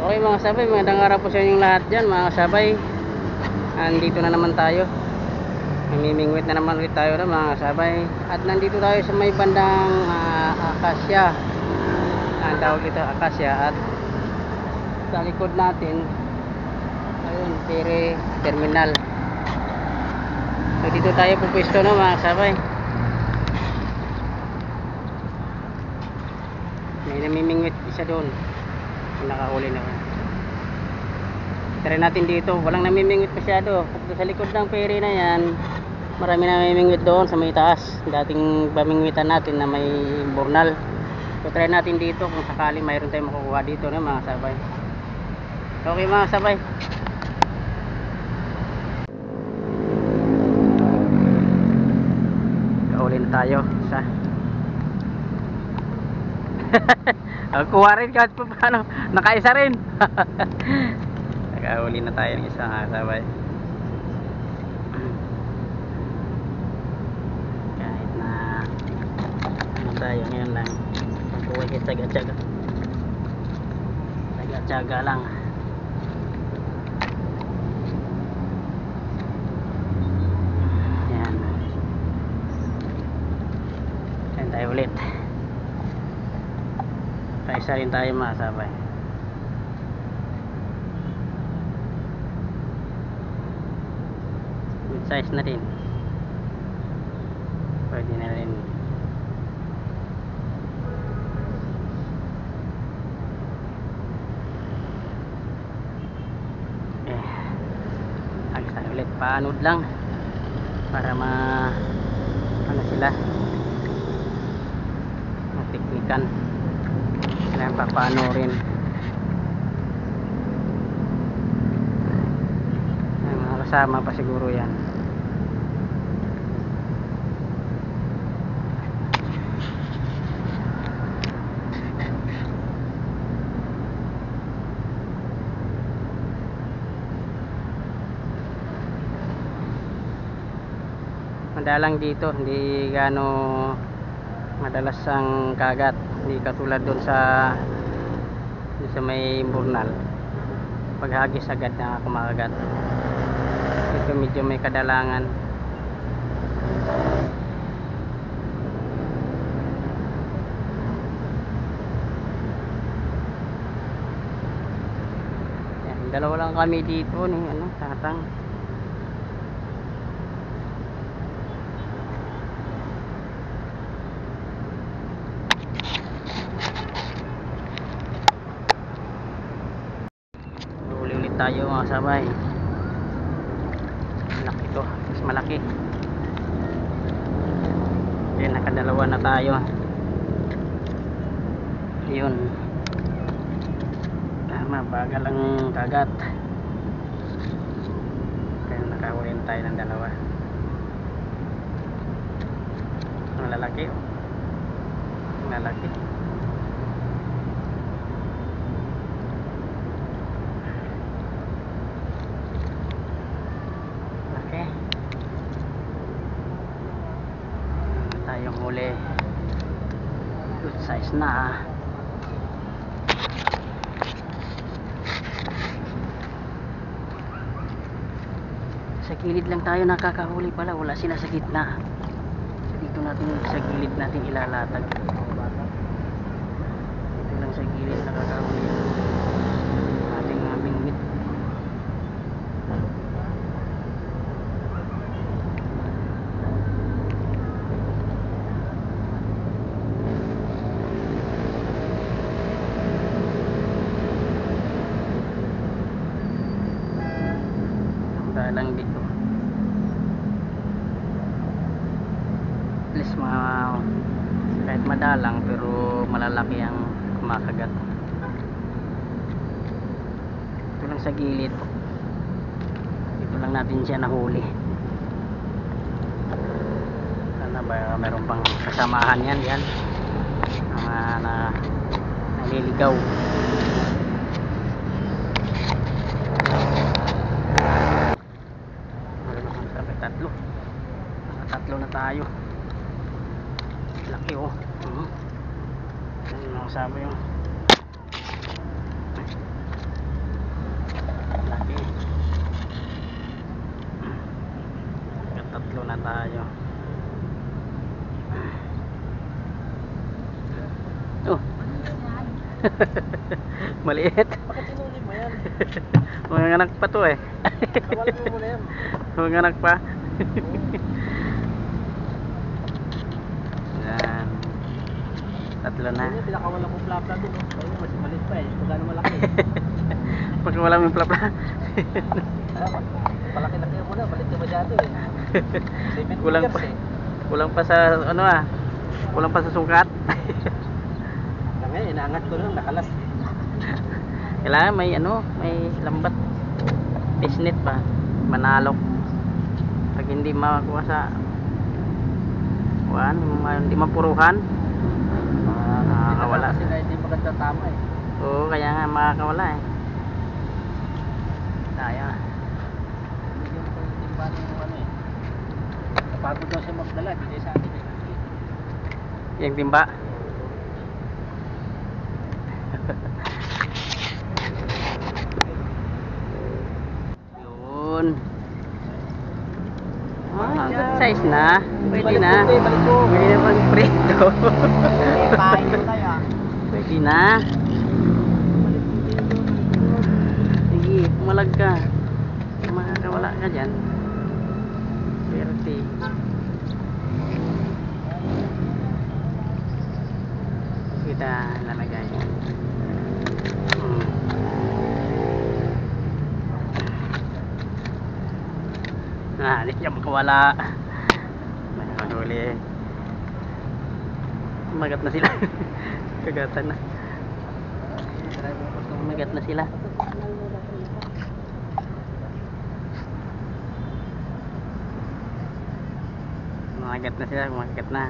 Okay mga sabay, magandang araw po sa inyong lahat dyan mga sabay. Nandito na naman tayo. Namimingwit na naman ulit tayo na mga sabay. At nandito tayo sa may bandang Akasya. Ang tawag dito Akasya. At sa likod natin, ayun, Pere Terminal. So dito tayo pupwesto na mga sabay. May namimingwit isa doon. Nakahuli na. Try natin dito, walang namimingwit masyado. Sa likod ng ferry na yan, marami namimingwit doon sa may taas. Dating pamingwitan natin na may burnal. So try natin dito kung sakali mayroon tayong makukuha dito na mga sabay. Okay mga sabay. Kahuli na tayo sa kuha rin kahit pa paano, nakaisa rin. Nakahuli na tayo ng isang sabay. Kahit na ano tayo ngayon lang, magkuha kayo tsaga-tsaga lang. Yan, yan tayo ulit. Kaisa rin tayo mga sabay. Good size na rin. Pwede na rin. Agis tayo ulit. Paanod lang para ano sila, matiknikan. Kailangan pa paano rin. Mga kasama pa siguro yan. Madalang dito, hindi gaano madalas ang kagat. Hindi katulad doon sa may burnal. Paghagis agad na kumakagat. Ito medyo may kadalangan. Yan, dalawa lang kami dito ni tatang. Tayo mga sabay. Malaki to, mas malaki. Yan, nakadalawa na tayo. Yun, tama, bagal ang kagat. Kaya nakahuli tayo ng dalawa. Ang lalaki, ang lalaki. Tayong huli, good size na. Sa gilid lang tayo nakakahuli pala, wala sila sa gitna. Dito natin sa gilid natin ilalatag. Dito lang sa gilid nakakahuli ating bingwit. Lang dito at least kahit madalang pero malalaki ang kumakagat. Ito lang sa gilid, dito lang natin siya nahuli. Sana ba meron pang kasamahan yan na naliligaw. Tatlo na tayo. Laki oh. Ano sabi yung Maliit. Bakit tinuli mo yan? Mga anak pa to eh. Kawalan mo muna yan. Mga anak pa. Yan. Tatlo na. Ayun, pinakawalan ko plapla doon. Ayun, mas malit pa eh. Pagkano malaki. Pag wala mong plapla. Palaki-laki mo na. Balik ka masyado eh. 7 Kulang meters pa. eh. Kulang pa sa ano ah. Kulang pa sa sukat. Ngayon, inaangat ko lang. Nakalas. Kailangan may ano, may lambat. Fishnet ba? Manalok. Pag hindi makakuha sa hindi mapuruhan. Nakakawala. Kasi na hindi maganda tama eh. Oo, kaya nga makakawala eh. Tayo. Hindi ko yung timba ng ano eh. Napagod daw siya magdala. Hindi sa akin eh. Yung timba. Yun. Ah, good size na. Pwede na. Balik ko. Pwede na pang prito. Pahin mo tayo ah. Pwede na. Sige, pumalag ka. Makakawala ka dyan. Pwerte. Kita lalagay. Hindi siya makawala. Mahuli. Magat na sila. Kagatan na. Magat na sila. Magat na sila. Magat na.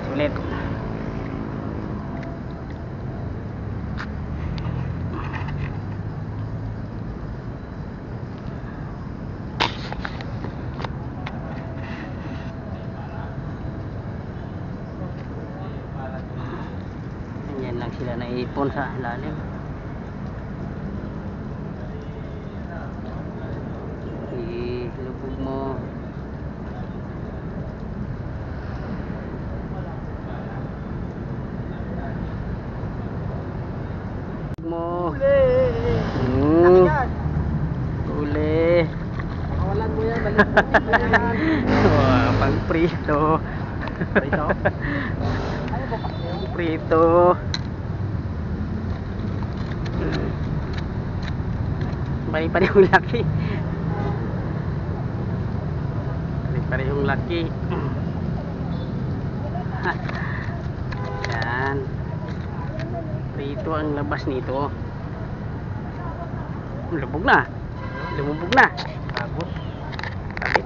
Sulit. Yan lang sila naipon sa lalim. Ilubog mo. Mo. Laki yan. Uli. Pakawalan mo yan. Balik mo yan. Wah, pang prito. Prito? Ano ba pa? Prito. Pare-parehong laki. Pare-parehong laki. Yan. Prito ang labas nito. Lubog na. Lumubog na. Agos. Sakit.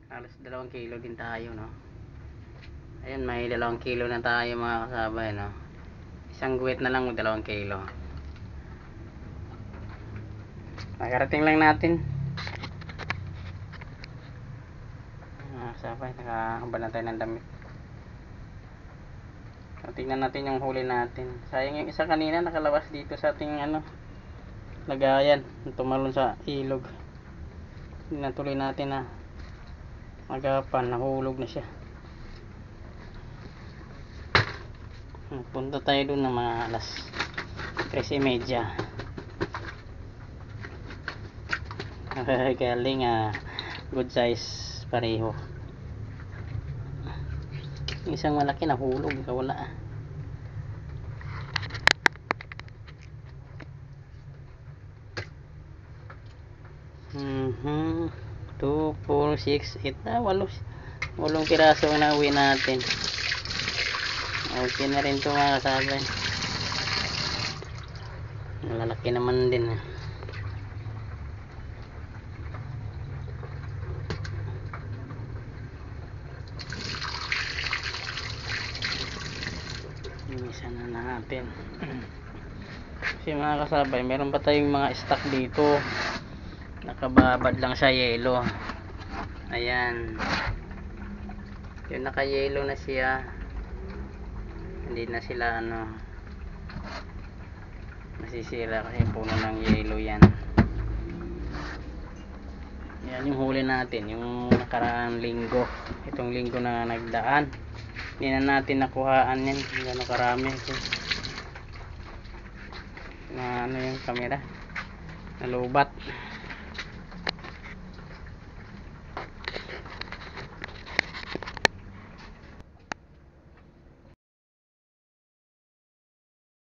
Halos 2 kilo din tayo, no? Ayun, may 2 kilo na tayo mga kasabay, no? Isang guwit na lang, 2 kilo. Nakarating lang natin. Mga kasabay, nakahamba na tayo ng damit. So, tingnan natin yung huli natin. Sayang yung isa kanina nakalawas dito sa ating ano, lagayan. Tumalon sa ilog. Hindi na tuloy natin na magapan, nahulog na siya. Punta tayo dun ng mga alas 3:30. Galing good size pareho. Isang malaki nahulog, wala. 2, 4, 6, 8 na 8 piraso ang nauwi natin. Okay na rin ito mga kasabay. Malalaki naman din. Imisan na natin. Kasi mga kasabay, meron pa tayong mga stock dito. Nakababad lang sa yelo. Ayan. Yung naka-yellow na siya, hindi na sila nasisira kasi puno ng yellow yan. Yan yung huli natin, yung nakaraang linggo. Itong linggo na nagdaan, hindi na natin nakuhaan yan kung gano'ng karami. Na yung camera nalubat.